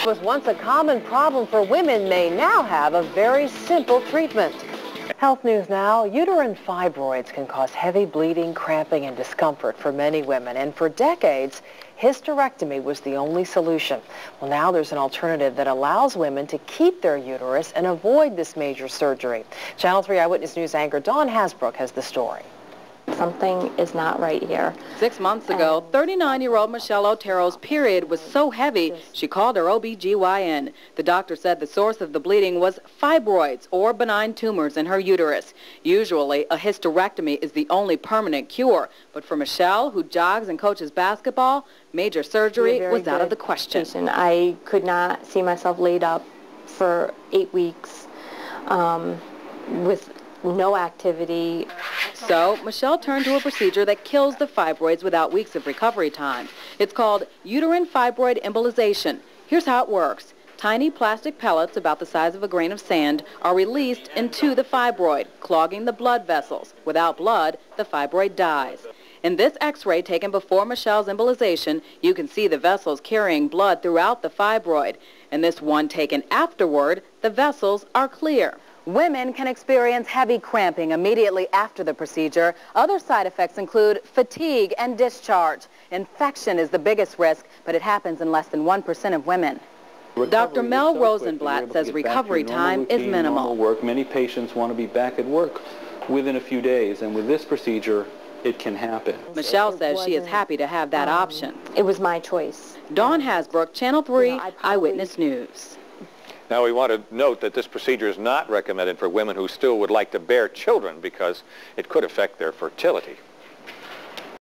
Was once a common problem for women may now have a very simple treatment. Health news now. Uterine fibroids can cause heavy bleeding, cramping, and discomfort for many women. And for decades, hysterectomy was the only solution. Well, now there's an alternative that allows women to keep their uterus and avoid this major surgery. Channel 3 Eyewitness News anchor Dawn Hasbrook has the story. Something is not right here. 6 months ago, 39-year-old Michelle Otero's period was so heavy, she called her OB/GYN. The doctor said the source of the bleeding was fibroids, or benign tumors in her uterus. Usually, a hysterectomy is the only permanent cure. But for Michelle, who jogs and coaches basketball, major surgery was out of the question. I could not see myself laid up for 8 weeks with no activity. So Michelle turned to a procedure that kills the fibroids without weeks of recovery time. It's called uterine fibroid embolization. Here's how it works. Tiny plastic pellets about the size of a grain of sand are released into the fibroid, clogging the blood vessels. Without blood, the fibroid dies. In this x-ray taken before Michelle's embolization, you can see the vessels carrying blood throughout the fibroid. In this one taken afterward, the vessels are clear. Women can experience heavy cramping immediately after the procedure. Other side effects include fatigue and discharge. Infection is the biggest risk, but it happens in less than 1% of women. Dr. Mel Rosenblatt says recovery time is minimal. Many patients want to be back at work within a few days, and with this procedure, it can happen. Michelle says she is happy to have that option. It was my choice. Dawn Hasbrook, Channel 3 Eyewitness News. Now, we want to note that this procedure is not recommended for women who still would like to bear children because it could affect their fertility.